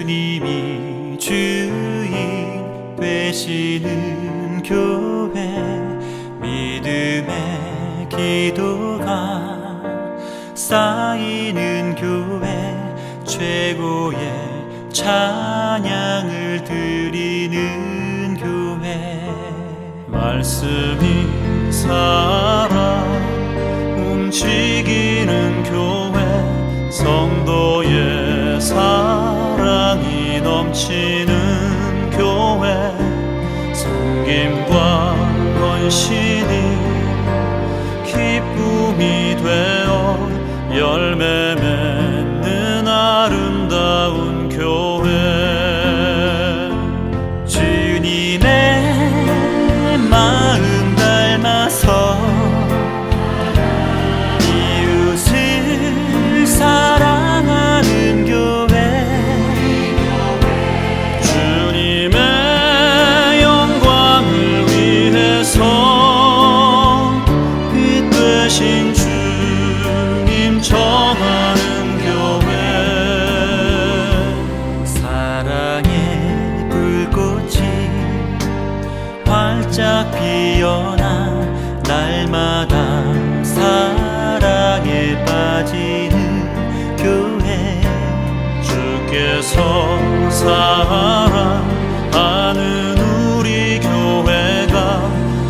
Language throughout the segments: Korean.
주님이 주인 되시는 교회, 믿음의 기도가 쌓이는 교회, 최고의 찬양을 드리는 교회. 말씀이 살아 움직이는 교회, 성도의 사랑이 넘치는 교회, 섬김과 헌신이 기쁨이 되어 열매 맺는 아름다운 교회. 주님의 마음 닮아서 이웃을 사랑하는 교회, 주님의 영광을 위해서 빛 되신 주님 전하는 교회. 사랑의 불꽃이 활짝 피어나 날마다 사랑에 빠지는 교회, 주께서 사랑하는 우리 교회가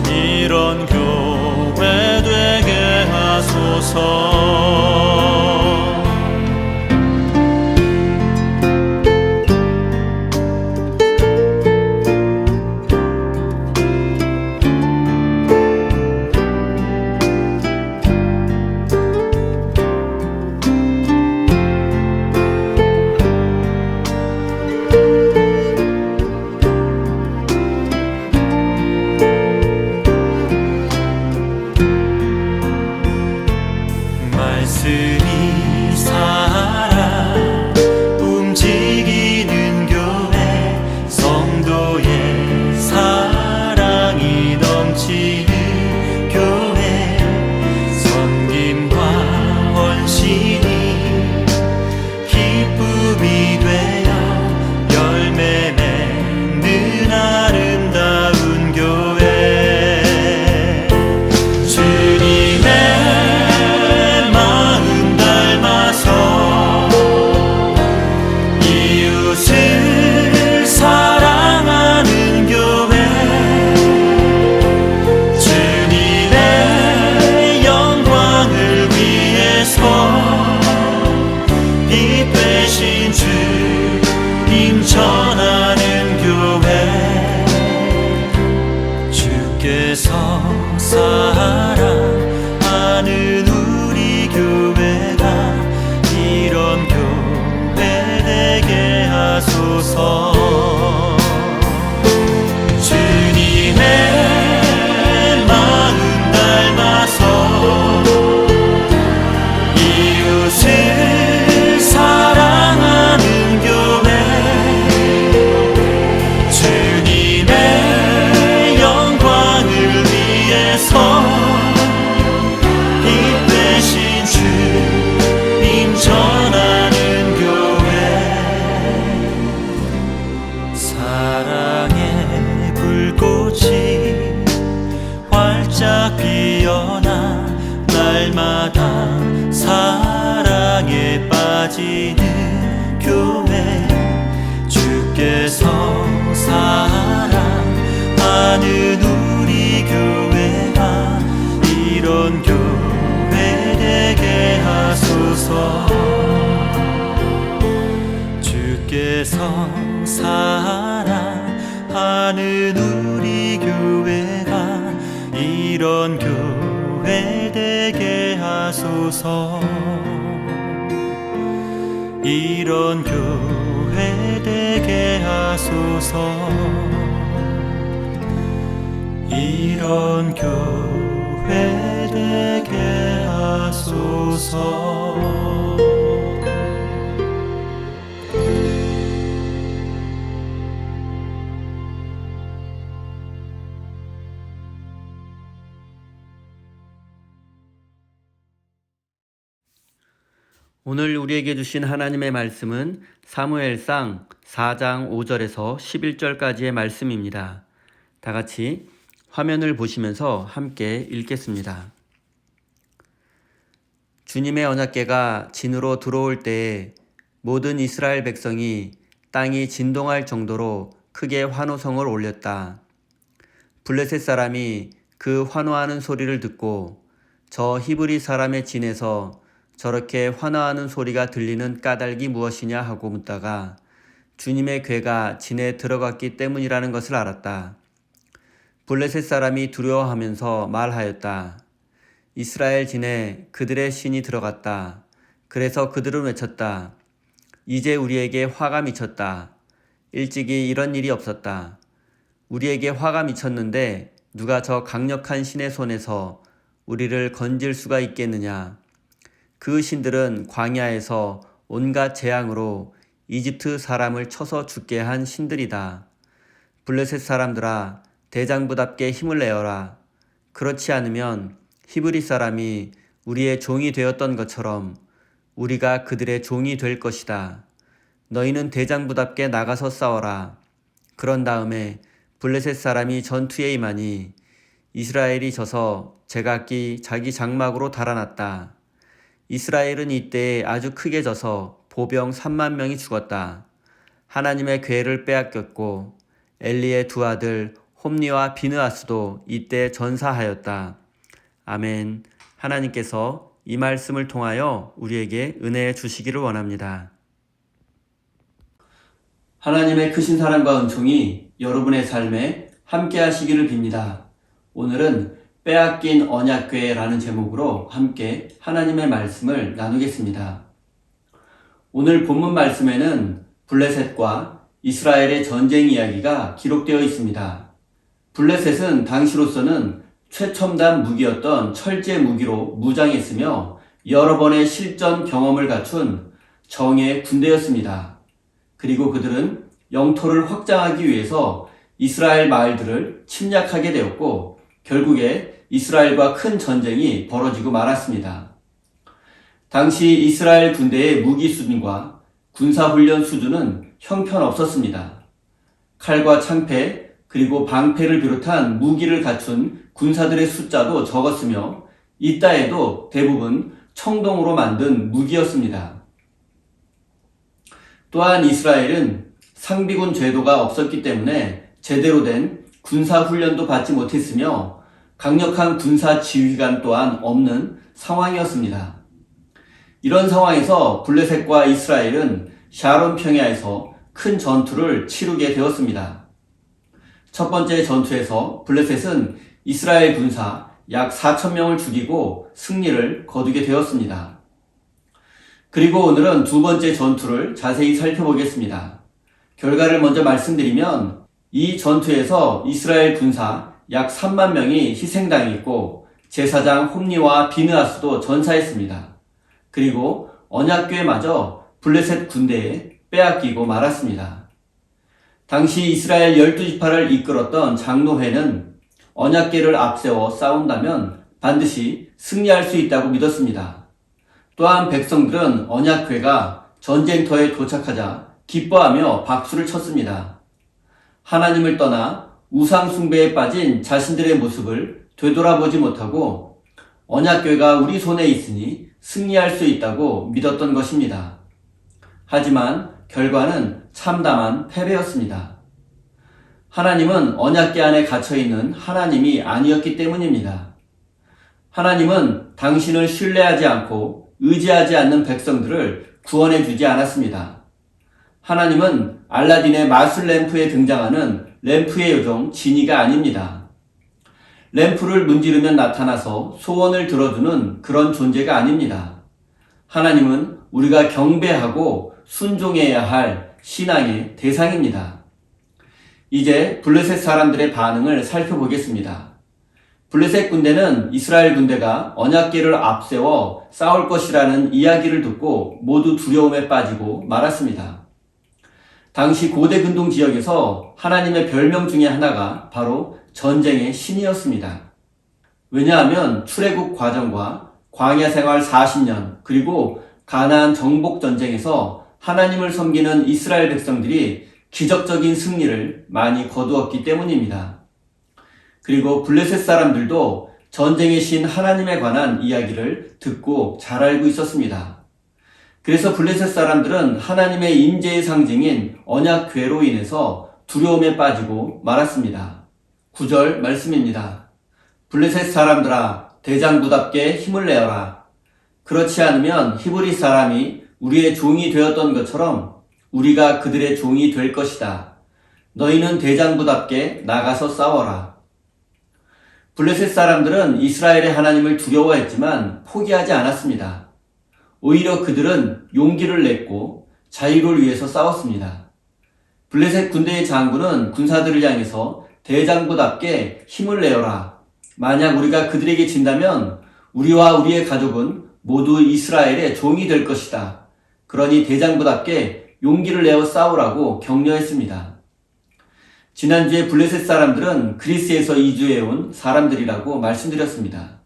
이런 교회 되게 하소서. 말씀이 살아 움직이는 교회, 성도의 사랑이 넘치는 교회, 섬김과 헌신이 기쁨이 되어 열매 맺는 아름다운 교회. 주님의 이웃을 사랑하는 교회, 주님의 영광을 위해서 빛 되신 주님 전하는 교회, 주께서 사랑하는 우리 교회가 이런 교회 되게 하소서. 주님의 마음 닮아서 이웃을 사랑하는 교회, 주님의 영광을 위해서 빛 되신 주님 전하는 교회. 사랑의 불꽃이 활짝 피어나 날마다 사랑에 빠지는 교회, 주께서 사랑하는 우리 교회가 이런 교회 되게 하소서. 주께서 사랑하는 우리 교회가 이런 교회 되게 하소서. 이런 교회 되게 하소서. 이런 교회 되게 하소서. 오늘 우리에게 주신 하나님의 말씀은 사무엘상 4장 5절에서 11절까지의 말씀입니다. 다 같이 화면을 보시면서 함께 읽겠습니다. 주님의 언약궤가 진으로 들어올 때에 모든 이스라엘 백성이 땅이 진동할 정도로 크게 환호성을 올렸다. 블레셋 사람이 그 환호하는 소리를 듣고 저 히브리 사람의 진에서 저렇게 환호하는 소리가 들리는 까닭이 무엇이냐 하고 묻다가 주님의 궤가 진에 들어갔기 때문이라는 것을 알았다. 블레셋 사람이 두려워하면서 말하였다. 이스라엘 진에 그들의 신이 들어갔다. 그래서 그들은 외쳤다. 이제 우리에게 화가 미쳤다. 일찍이 이런 일이 없었다. 우리에게 화가 미쳤는데 누가 저 강력한 신의 손에서 우리를 건질 수가 있겠느냐. 그 신들은 광야에서 온갖 재앙으로 이집트 사람을 쳐서 죽게 한 신들이다. 블레셋 사람들아, 대장부답게 힘을 내어라. 그렇지 않으면 히브리 사람이 우리의 종이 되었던 것처럼 우리가 그들의 종이 될 것이다. 너희는 대장부답게 나가서 싸워라. 그런 다음에 블레셋 사람이 전투에 임하니 이스라엘이 져서 제각기 자기 장막으로 달아났다. 이스라엘은 이때에 아주 크게 져서 보병 3만 명이 죽었다. 하나님의 궤를 빼앗겼고 엘리의 두 아들 홈니와 비느하스도 이때 전사하였다. 아멘. 하나님께서 이 말씀을 통하여 우리에게 은혜 주시기를 원합니다. 하나님의 크신 사랑과 은총이 여러분의 삶에 함께 하시기를 빕니다. 오늘은 빼앗긴 언약궤라는 제목으로 함께 하나님의 말씀을 나누겠습니다. 오늘 본문 말씀에는 블레셋과 이스라엘의 전쟁 이야기가 기록되어 있습니다. 블레셋은 당시로서는 최첨단 무기였던 철제 무기로 무장했으며 여러 번의 실전 경험을 갖춘 정예의 군대였습니다. 그리고 그들은 영토를 확장하기 위해서 이스라엘 마을들을 침략하게 되었고 결국에 이스라엘과 큰 전쟁이 벌어지고 말았습니다. 당시 이스라엘 군대의 무기 수준과 군사훈련 수준은 형편없었습니다. 칼과 창패 그리고 방패를 비롯한 무기를 갖춘 군사들의 숫자도 적었으며 이따에도 대부분 청동으로 만든 무기였습니다. 또한 이스라엘은 상비군 제도가 없었기 때문에 제대로 된 군사훈련도 받지 못했으며 강력한 군사 지휘관 또한 없는 상황이었습니다. 이런 상황에서 블레셋과 이스라엘은 샤론 평야에서 큰 전투를 치르게 되었습니다. 첫 번째 전투에서 블레셋은 이스라엘 군사 약 4,000명을 죽이고 승리를 거두게 되었습니다. 그리고 오늘은 두 번째 전투를 자세히 살펴보겠습니다. 결과를 먼저 말씀드리면 이 전투에서 이스라엘 군사 약 3만 명이 희생당했고 제사장 홈니와 비느하스도 전사했습니다. 그리고 언약궤마저 블레셋 군대에 빼앗기고 말았습니다. 당시 이스라엘 12지파를 이끌었던 장로회는 언약궤를 앞세워 싸운다면 반드시 승리할 수 있다고 믿었습니다. 또한 백성들은 언약궤가 전쟁터에 도착하자 기뻐하며 박수를 쳤습니다. 하나님을 떠나 우상 숭배에 빠진 자신들의 모습을 되돌아보지 못하고 언약궤가 우리 손에 있으니 승리할 수 있다고 믿었던 것입니다. 하지만 결과는 참담한 패배였습니다. 하나님은 언약궤 안에 갇혀있는 하나님이 아니었기 때문입니다. 하나님은 당신을 신뢰하지 않고 의지하지 않는 백성들을 구원해 주지 않았습니다. 하나님은 알라딘의 마술 램프에 등장하는 램프의 요정 지니가 아닙니다. 램프를 문지르면 나타나서 소원을 들어주는 그런 존재가 아닙니다. 하나님은 우리가 경배하고 순종해야 할 신앙의 대상입니다. 이제 블레셋 사람들의 반응을 살펴보겠습니다. 블레셋 군대는 이스라엘 군대가 언약궤를 앞세워 싸울 것이라는 이야기를 듣고 모두 두려움에 빠지고 말았습니다. 당시 고대 근동 지역에서 하나님의 별명 중에 하나가 바로 전쟁의 신이었습니다. 왜냐하면 출애굽 과정과 광야 생활 40년 그리고 가나안 정복 전쟁에서 하나님을 섬기는 이스라엘 백성들이 기적적인 승리를 많이 거두었기 때문입니다. 그리고 블레셋 사람들도 전쟁의 신 하나님에 관한 이야기를 듣고 잘 알고 있었습니다. 그래서 블레셋 사람들은 하나님의 임재의 상징인 언약궤로 인해서 두려움에 빠지고 말았습니다. 9절 말씀입니다. 블레셋 사람들아, 대장부답게 힘을 내어라. 그렇지 않으면 히브리 사람이 우리의 종이 되었던 것처럼 우리가 그들의 종이 될 것이다. 너희는 대장부답게 나가서 싸워라. 블레셋 사람들은 이스라엘의 하나님을 두려워했지만 포기하지 않았습니다. 오히려 그들은 용기를 냈고 자유를 위해서 싸웠습니다. 블레셋 군대의 장군은 군사들을 향해서 대장부답게 힘을 내어라. 만약 우리가 그들에게 진다면 우리와 우리의 가족은 모두 이스라엘의 종이 될 것이다. 그러니 대장부답게 용기를 내어 싸우라고 격려했습니다. 지난주에 블레셋 사람들은 그리스에서 이주해온 사람들이라고 말씀드렸습니다.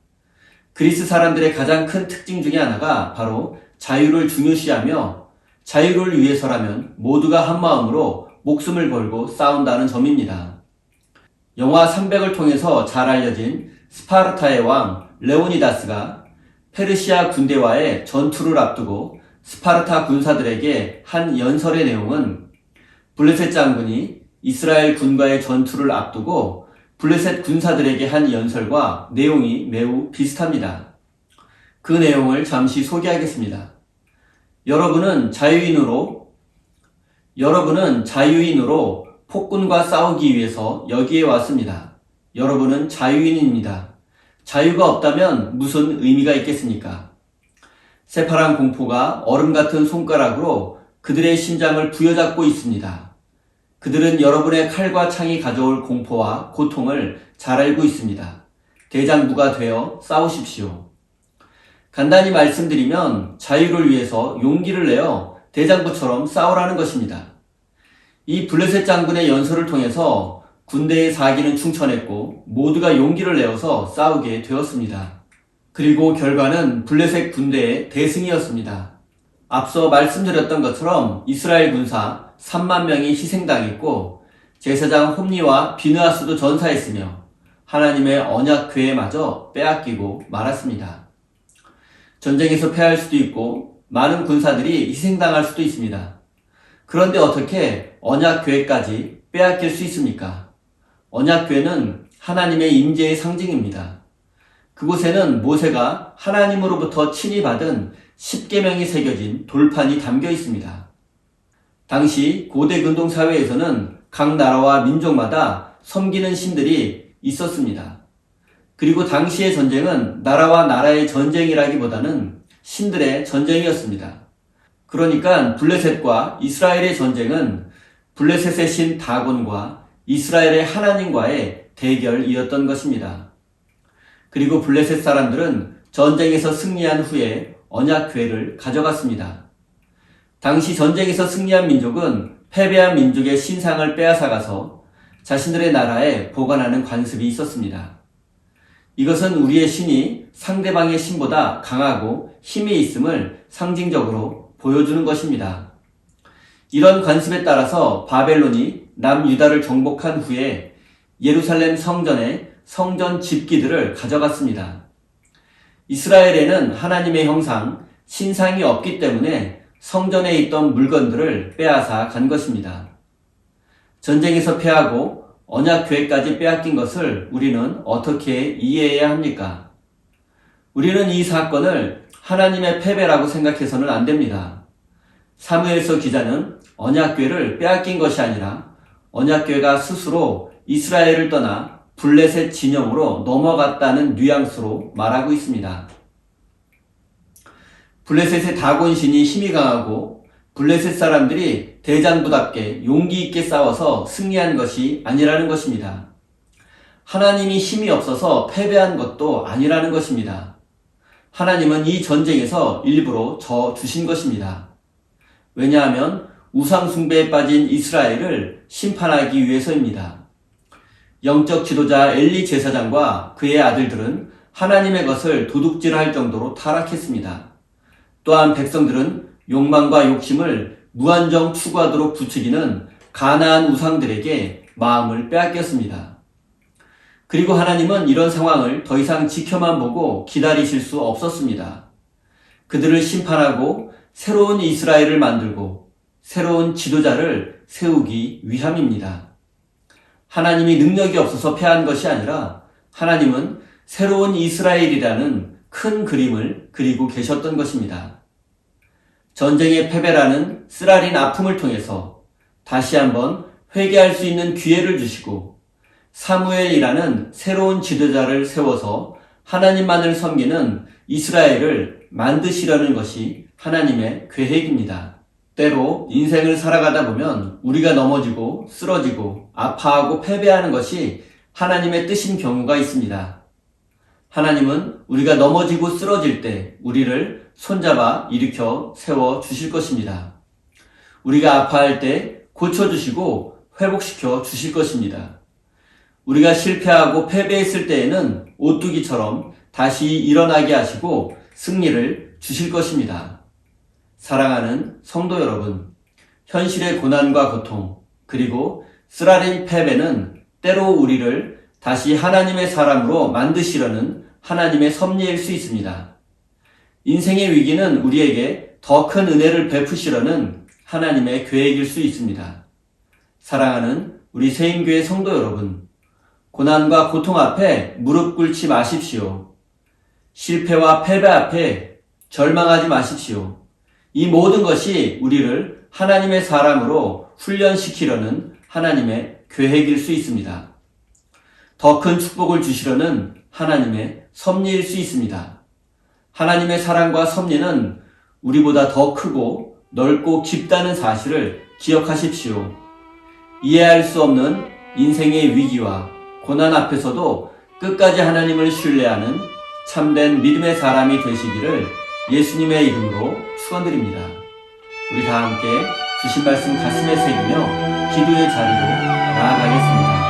그리스 사람들의 가장 큰 특징 중에 하나가 바로 자유를 중요시하며 자유를 위해서라면 모두가 한마음으로 목숨을 걸고 싸운다는 점입니다. 영화 300을 통해서 잘 알려진 스파르타의 왕 레오니다스가 페르시아 군대와의 전투를 앞두고 스파르타 군사들에게 한 연설의 내용은 블레셋 장군이 이스라엘 군과의 전투를 앞두고 블레셋 군사들에게 한 연설과 내용이 매우 비슷합니다. 그 내용을 잠시 소개하겠습니다. 여러분은 자유인으로 폭군과 싸우기 위해서 여기에 왔습니다. 여러분은 자유인입니다. 자유가 없다면 무슨 의미가 있겠습니까? 새파란 공포가 얼음 같은 손가락으로 그들의 심장을 부여잡고 있습니다. 그들은 여러분의 칼과 창이 가져올 공포와 고통을 잘 알고 있습니다. 대장부가 되어 싸우십시오. 간단히 말씀드리면 자유를 위해서 용기를 내어 대장부처럼 싸우라는 것입니다. 이 블레셋 장군의 연설을 통해서 군대의 사기는 충천했고 모두가 용기를 내어서 싸우게 되었습니다. 그리고 결과는 블레셋 군대의 대승이었습니다. 앞서 말씀드렸던 것처럼 이스라엘 군사 3만 명이 희생당했고 제사장 홈니와 비느하스도 전사했으며 하나님의 언약궤마저 빼앗기고 말았습니다. 전쟁에서 패할 수도 있고 많은 군사들이 희생당할 수도 있습니다. 그런데 어떻게 언약궤까지 빼앗길 수 있습니까? 언약궤는 하나님의 임재의 상징입니다. 그곳에는 모세가 하나님으로부터 친히 받은 10계명이 새겨진 돌판이 담겨 있습니다. 당시 고대 근동 사회에서는 각 나라와 민족마다 섬기는 신들이 있었습니다. 그리고 당시의 전쟁은 나라와 나라의 전쟁이라기보다는 신들의 전쟁이었습니다. 그러니까 블레셋과 이스라엘의 전쟁은 블레셋의 신 다곤과 이스라엘의 하나님과의 대결이었던 것입니다. 그리고 블레셋 사람들은 전쟁에서 승리한 후에 언약궤를 가져갔습니다. 당시 전쟁에서 승리한 민족은 패배한 민족의 신상을 빼앗아가서 자신들의 나라에 보관하는 관습이 있었습니다. 이것은 우리의 신이 상대방의 신보다 강하고 힘이 있음을 상징적으로 보여주는 것입니다. 이런 관습에 따라서 바벨론이 남유다를 정복한 후에 예루살렘 성전의 성전 집기들을 가져갔습니다. 이스라엘에는 하나님의 형상, 신상이 없기 때문에 성전에 있던 물건들을 빼앗아 간 것입니다. 전쟁에서 패하고 언약궤까지 빼앗긴 것을 우리는 어떻게 이해해야 합니까? 우리는 이 사건을 하나님의 패배라고 생각해서는 안 됩니다. 사무엘서 기자는 언약궤를 빼앗긴 것이 아니라 언약궤가 스스로 이스라엘을 떠나 블레셋 진영으로 넘어갔다는 뉘앙스로 말하고 있습니다. 블레셋의 다곤 신이 힘이 강하고 블레셋 사람들이 대장부답게 용기 있게 싸워서 승리한 것이 아니라는 것입니다. 하나님이 힘이 없어서 패배한 것도 아니라는 것입니다. 하나님은 이 전쟁에서 일부러 져 주신 것입니다. 왜냐하면 우상 숭배에 빠진 이스라엘을 심판하기 위해서입니다. 영적 지도자 엘리 제사장과 그의 아들들은 하나님의 것을 도둑질할 정도로 타락했습니다. 또한 백성들은 욕망과 욕심을 무한정 추구하도록 부추기는 가나안 우상들에게 마음을 빼앗겼습니다. 그리고 하나님은 이런 상황을 더 이상 지켜만 보고 기다리실 수 없었습니다. 그들을 심판하고 새로운 이스라엘을 만들고 새로운 지도자를 세우기 위함입니다. 하나님이 능력이 없어서 패한 것이 아니라 하나님은 새로운 이스라엘이라는 큰 그림을 그리고 계셨던 것입니다. 전쟁의 패배라는 쓰라린 아픔을 통해서 다시 한번 회개할 수 있는 기회를 주시고 사무엘이라는 새로운 지도자를 세워서 하나님만을 섬기는 이스라엘을 만드시려는 것이 하나님의 계획입니다. 때로 인생을 살아가다 보면 우리가 넘어지고 쓰러지고 아파하고 패배하는 것이 하나님의 뜻인 경우가 있습니다. 하나님은 우리가 넘어지고 쓰러질 때 우리를 손잡아 일으켜 세워 주실 것입니다. 우리가 아파할 때 고쳐주시고 회복시켜 주실 것입니다. 우리가 실패하고 패배했을 때에는 오뚜기처럼 다시 일어나게 하시고 승리를 주실 것입니다. 사랑하는 성도 여러분, 현실의 고난과 고통, 그리고 쓰라린 패배는 때로 우리를 다시 하나님의 사람으로 만드시려는 하나님의 섭리일 수 있습니다. 인생의 위기는 우리에게 더 큰 은혜를 베푸시려는 하나님의 계획일 수 있습니다. 사랑하는 우리 세임교회 성도 여러분, 고난과 고통 앞에 무릎 꿇지 마십시오. 실패와 패배 앞에 절망하지 마십시오. 이 모든 것이 우리를 하나님의 사람으로 훈련시키려는 하나님의 계획일 수 있습니다. 더 큰 축복을 주시려는 하나님의 섭리일 수 있습니다. 하나님의 사랑과 섭리는 우리보다 더 크고 넓고 깊다는 사실을 기억하십시오. 이해할 수 없는 인생의 위기와 고난 앞에서도 끝까지 하나님을 신뢰하는 참된 믿음의 사람이 되시기를 예수님의 이름으로 축원드립니다. 우리 다 함께 주신 말씀 가슴에 새기며 기도의 자리로 나아가겠습니다.